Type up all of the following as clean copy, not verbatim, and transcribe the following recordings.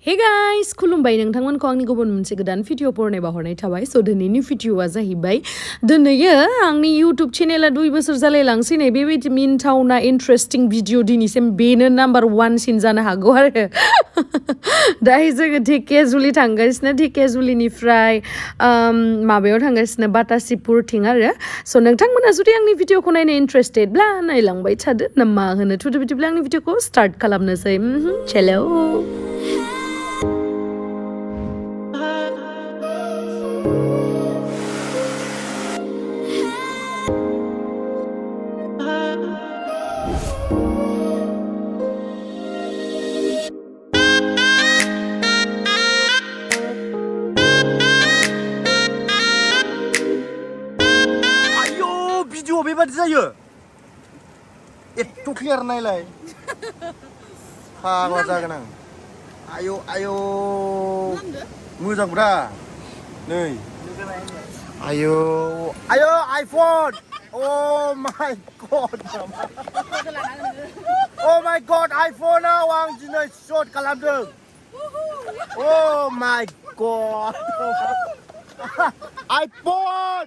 Hey guys, खुलुमबाय नोंथांमोनखौ आंनि गुबुन मोनसे गोदान भिडिअ बरनायबा हरनाय थाबाय स' दिनैनि भिडिअआ जाहैबाय दिनैयो आंनि YouTube चेनेला 2 बोसोर जालायलांसै नै बेबायदि मिनथावना इन्ट्रेस्टिं भिडिअ दिनैसिम बेनो नाम्बार 1 सिन जानो हागौ आरो दायो जोङो धेकियाजुलि थांगासिनो धेकियाजुलिनिफ्राय माबायाव थांगासिनो बाटासिपुरथिं आरो स' नोंथांमोना जुदि आंनि भिडिअखौ नायनो इन्ट्रेस्टेडब्ला नायलांबाय थादो ना मा होनो थुदो बिदिब्ला आंनि भिडिअखौ स्टार्ट खालामनोसै चलो बेबादि जायो एथ' क्लियार नायलाय फाग्ला जागोन आं आयौ आयौ मोजांब्रा नै आयौ आयौ आइफन अ माय गड आइफनाव आं दिनै शट खालामदों अ माय गड आइफन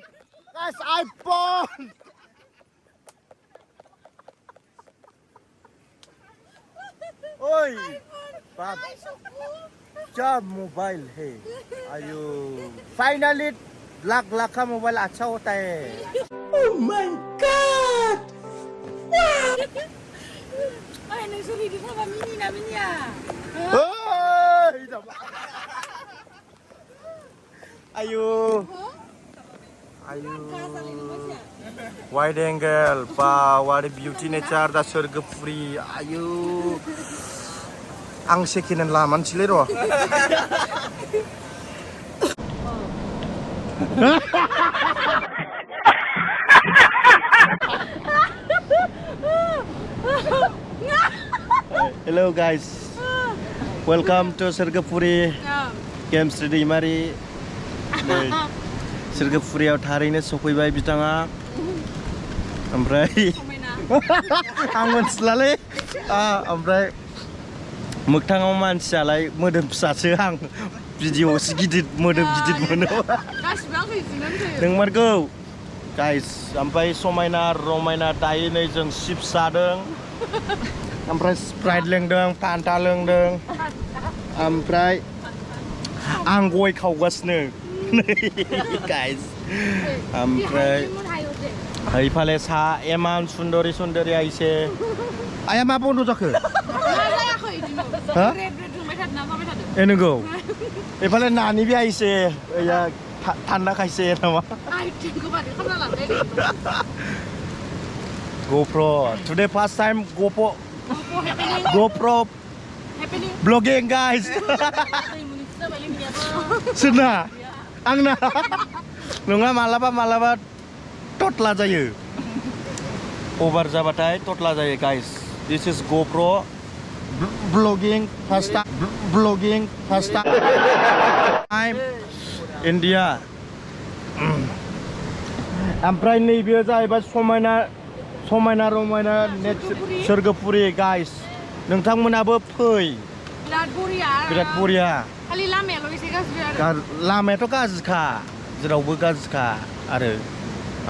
गाइस आइफन ओए बाप क्या मोबाइल है आयो फाइनली लाख का मोबाइल अच्छा होता है ओह माय गॉड ओए नोंसोर हिदि थाबा मिनिना मिनिया ओइ आयो आयो वाइड एंगल वाव आरो बिउटी नेचार दा सोरगोफुरि आयो आं सेकेन्ड हेन्ड लामानोसैलै र' हेलो गाइस वेलकाम टु सोरगोफुरि गेमस्रि दैमारि सोरगोफुरियाव थारैनो सफैबाय बिथाङा ओमफ्राय आं मोनथिलालै ओमफ्राय मोगथाङाव मानसियालाय मोदोम फिसासो आं भिडिअ'आवसो गिदिर मोदोम गिदिर मोनो नोंमारगौ गाइस ओमफ्राय समायना रमायना दायो नै जों चिप्स जादों ओमफ्राय स्प्राइट लोंदों फान्टा लोंदों ओमफ्राय आं गय खावगासिनो गाइस ओमफ्राय हैफाले सा एमान सुन्दरि सुन्दरिया इसे आया मा बन्द जाखो ए नंगौ एफाले नानि बे आइसे थान्दा खायसे नामा GoPro today first time GoPro vlogging guys सोरना आंना नङा मालाबा टटला जायो ओभार जाबाथाय टटला जायो गाइस दिस इज GoPro vlogging first time India ओमफ्राय नैबे जाहैबाय समायना रमायना सोरगोफुरि गाइस नोंथांमोनाबो फै बिराद बरिया खालि लामायाल' एसे गाज्रि आरो लामायाथ' गाज्रिखा जेरावबो गाज्रिखा आरो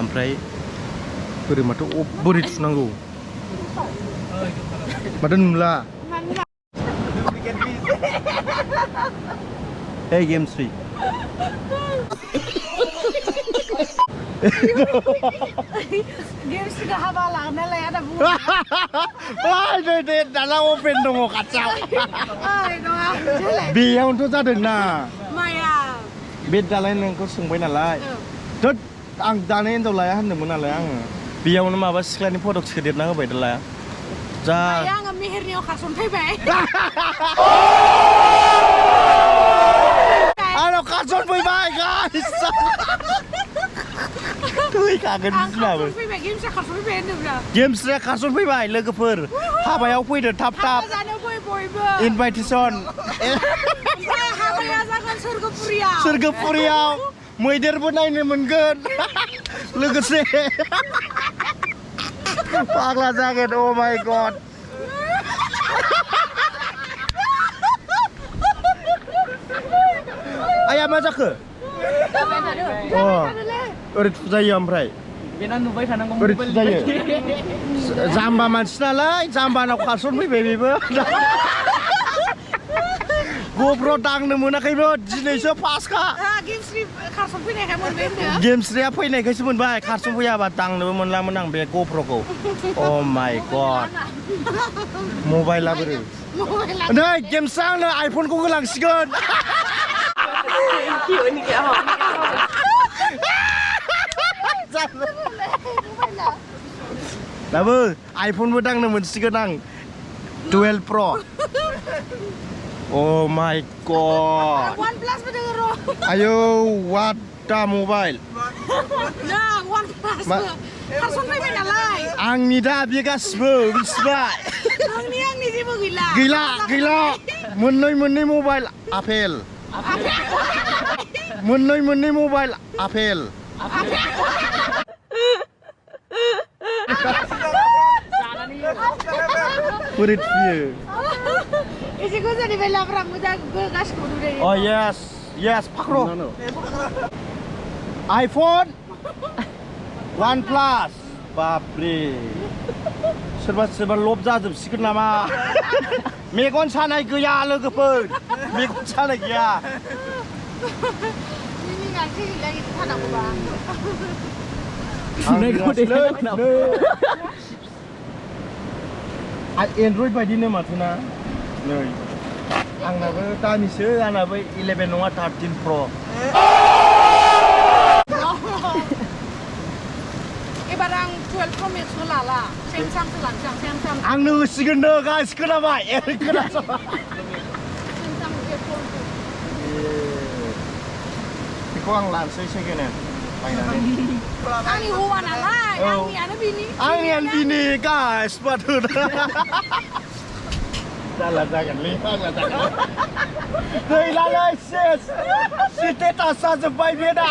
ओमफ्राय बोरै थुनांगौ माथो नुला Hey Gemsri Gemsri हाबा लांना लाया दा बुं दे दाना अपेन दङ खाथियाव बेयावनोथ' जादोंना माया बे दालाय नोंखौ सोंबाय नालाय आं दानो हिनजाव लाया होनदोंमोन नालाय आङो बेयावनो माबा सिख्लानि फटक सोदेरना होबाय दालाय जा आङो मेहेरनियाव खारसन फैबाय आंनाव खारसन फैबाय गाइस थैखागोन बिदिनाबो गेमस्रिया खारसन फैबाय लोगोफोर हाबायाव फैदो थाब इनभाइटेसन सोरगोफुरियाव मैदेरबो नायनो मोनगोन लोगोसे पागला जागोन oh my god मा जाखो अ ओरै थुजायो ओमफ्राय बेना नुबाय थानांगौ ओरै थुजायो जाम्बा मानसि नालाय जाम्बानाव खारसनफैबाय बेबो गप्र दांनो मोनाखैबो दिनैसो फार्स्टखा गेमस्रि खारसन फैनायखाय मोनबाय होनदों गेमस्रिया फैनायखायसो मोनबाय खारसन फैयाबा दांनोबो मोनलामोन आं बे गप्रखौ अ माय गड मबाइला बोरै नै गेमस्रिया आंनो आइफनखौ होलांसिगोन दाबो आइफनबो दांनो मोनसिगोन आं 12 Pro Oh my god OnePlus बो दोङो र' आयौ what the mobile ना OnePlus बो खारसन फैबाय नालाय आंनि दा बे गासिबो मिथिबाय आंनि जेबो गैला गैला मोननै मबाइल आपेल मोननै मबाइल आपेल बोरै थुयो एसे गोजाननिफ्राय लाब्रा मोजां गासिखौबो नुदों Oh yes फाख्र आइफन OnePlus बापरे सोरबा लब जाजोबसिगोन नामा मेगन सानाय गैया लोगोफोर मेगन सानाय गैया मिनिनानैसो गैला इदि थानांगौबा एन्ड्रइड बायदिनो माथोना नै आंनाबो दामिसो आंनाबो 11 नङा 13 Pro एबार आं 12 Pro Max खौ लाला Samsung लानोसै आं Samsung आंनो होसिगोन नो गाइस खोनाबाय खोनासंबाय Samsung J4 बेखौ आं लानोसै सेकेन्ड हेन्ड बायनानै आंनि हौवा नालाय आंनियानो बिनि गाइस माथो जाला जागोनलै आंना जागोन गैलालै सेस स्टेटास जाजोब्बाय बे दा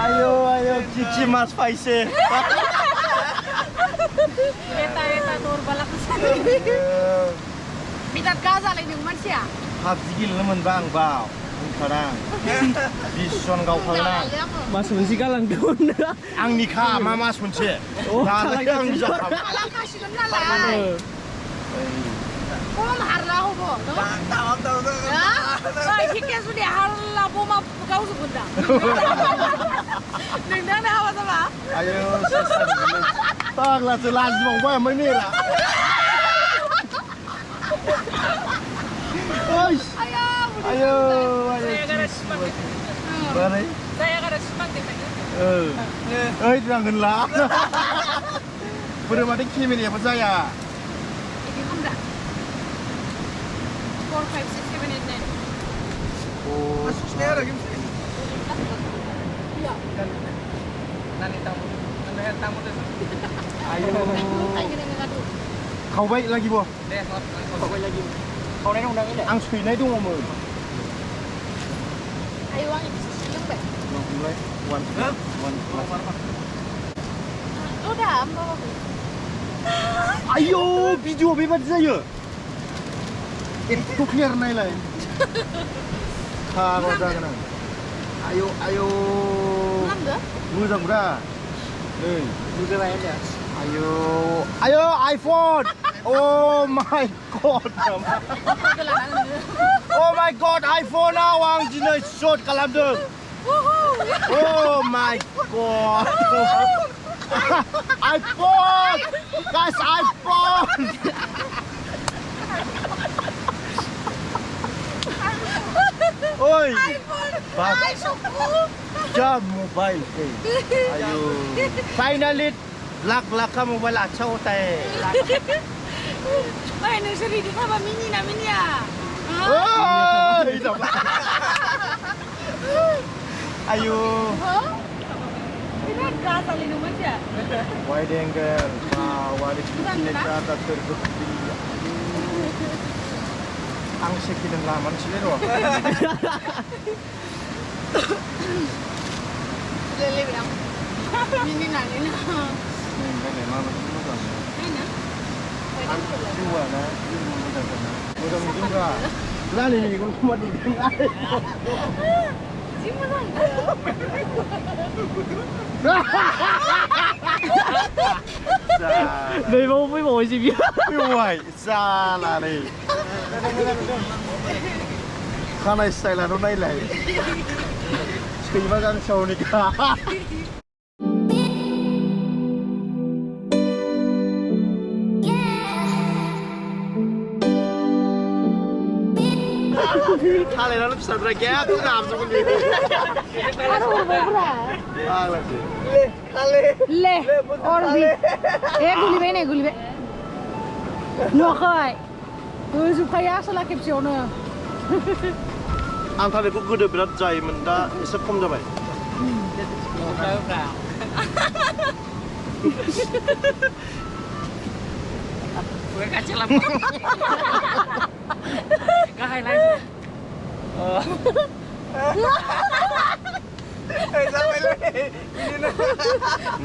आयौ किथि मास फायसे बिराद गाजालायदों मानसिया पाबजि गेलेनो मोनबा आं बाव बुंखादां 20 जन गावखागोन आं मास मोनसे गालांदोंमोन आंनिखा मा मास मोनसे दालाय आंनि जाखाबाय गालांखासिगोन नालाय खम हारला हबो थिके जुदि हारला बमा गावजोबगोन दा नोंदानो हाबा जाबा आयौ फाग्लासो लाजिबावबाय ओमफ्राय नेरा आयौ बोरै ओइ नांगोन ला बोरै माथो केमेरायाबो जाया 4, 5, 6, 7, 8, 9 ayo खावबाय लागि bo खावबाय लागि खावनाय दं दां आं सैनाय दङमोन ayo आं एसे लोंबाय ओमफ्राय one udah ambo आयौ भिडिअ बेबादि जायो एथ' क्लियार नायलाय खागाव जागोन आं आयौ मोजां ब्रा नै नुदोंबाय होनदों आयौ iPhone Oh my god Oh my god iPhone-आव आं दिनै शट खालामदों Oh my god iPhone guys iPhone Oi क्या मोबाइल पे आयो फाइनली लाख का मोबाइल अच्छा होता है ओइ नोंसोर इदि खाबा मिनिना मिनिया आयो बिराद गाजालिनो मानसिया वाइड एंगल वाव आरो किलोमिटार दा tergede आं सेकेन्ड लामानोसैलै र' लेले बिरां मिनिनानै ना ओमफ्राय माबायदि मोजां हैना जिउआ ना मोजां नुदोंब्रा रानिनिखौनो खोमा नुदों जि मोजां नैबाव फैबावबायसो बियो फैबाय जालालै खानाय स्टाइलाथ' नायलाय सैमा गांसेयावनिखा थालिरानो फिसाद्राय गेब गाबजोबगोन बे फाग्लासो ले अरबि गुलिबाय नै गुलिबाय नुवाखै होजोबखायो आसला खेबसेयावनो आं थालिरखौ गोदो बिराद जायोमोन दा एसे खम जाबाय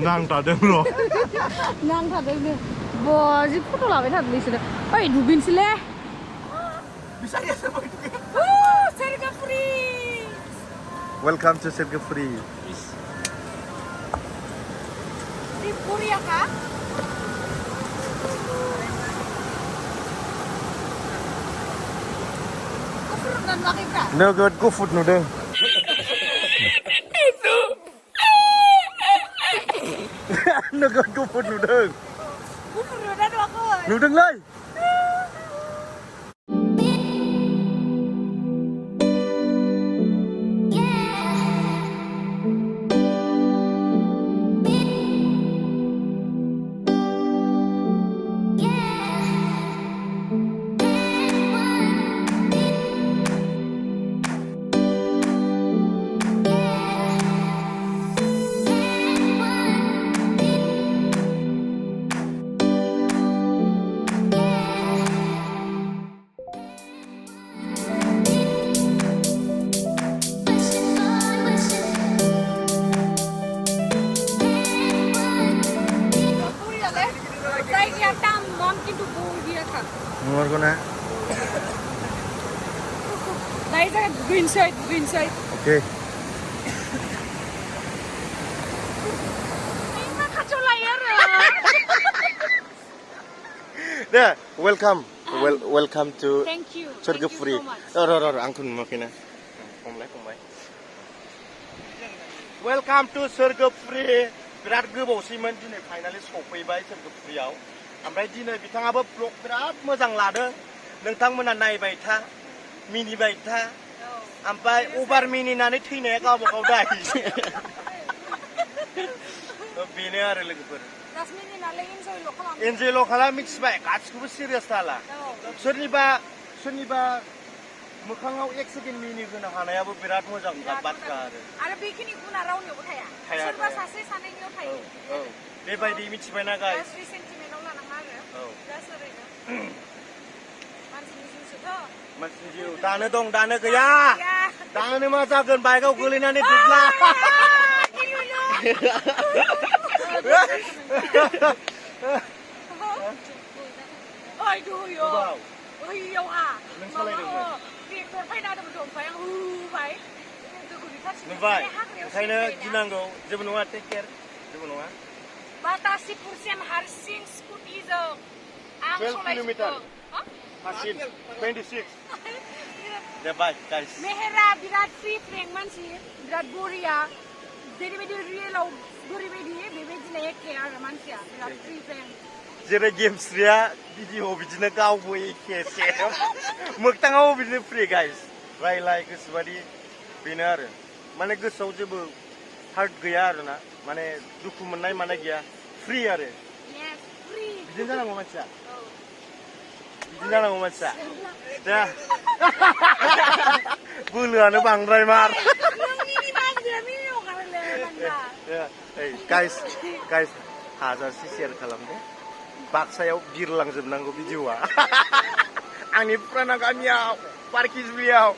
नांथादों र' नांथादोंनो बा जि फट' लाबाय थादों बिसोरो ओइ दुगैनोसैलै वेलकाम टू सेरगाफुरि Korea kah? Kufur dan laki kah? नोगोद गुफुर नुदों नोगोद गुफुर नुदों Kufur dan laki नुदोंलै नंगौ ना Naik saya green side. Okay Ini kacau layar. They welcome to Thank you. सेरगाफुरि Thank you so much. र आंखौ नुवाखैना फंबाय वेलकाम टू सेरगाफुरि बिराद गोबावसैमोन दिनै फाइनालि सफैबाय सेरगाफुरियाव ओमफ्राय दिनै बिथाङाबो ब्लग बिराद मोजां लादों नोंथांमोना नायबाय था मिनिबाय था ओमफ्राय अभार मिनिनानै थैनाया गावबा गाव दाय बेनो आरो लोगोफोर Jasmine nalar enjoy lo kalam. एन्जयल' खालाम मिथिबाय गासिखौबो सिरियास दाला सोरनिबा मोखाङाव 1 सेकेन्ड मिनि होनो हानायाबो बिराद मोजां बाथ्रा आरो बेखिनि गुना रावनियावबो थाया सोरबा सासे सानैनियाव थायो बेबायदि मिथिबायना गाइस गाज्रि सेन्टिमेन्टआव लानाङा आरो जास्ट ओरैनो मानसिनि जिउसोथ' मानसिनि जिउ दानो दं दानो गैया दानो मा जागोन बाइकआव गोलैनानै दुब्ला ओइ दुयो ओइयाव नों सालायदोंमोन ट्रेक्टर फैना दंमोन ओमफ्राय आं होबाय नुबाय ओंखायनो गिनांगौ जेबो नङा टेक केयार जेबो नङा बातासिपुरसिम हारसिं स्कुटिजों आं 12 किलोमिटार हारसिं 26 दे बाय गाइस मेहेरा बिराद फ्रि फ्रेंक मानसि बिराद बरिया जेरैबायदि रियेलाव बोरैबायदि बेबायदिनो एखे आरो मानसिया बिराद फ्रि फ्रेंक जेरै गेमस्रिया भिडिअ बिदिनो गावबो एखे सेम मोगथाङाव बिदिनो फ्रि गाइस रायलाय गोसोबादि बेनो आरो माने गोसोआव जेबो हार्ट गैया आरोना माने दुखु मोननाय माने गैया फ्रि आरो बिदिनो जानांगौ मानसिया दा बोलोआनो बांद्राय मार गाइस हाजारसे शेयार खालामदो बाक्सायाव बिरलांजोबनांगौ भिडिअआ आंनि फुराना गामियाव पार्किजुलियाव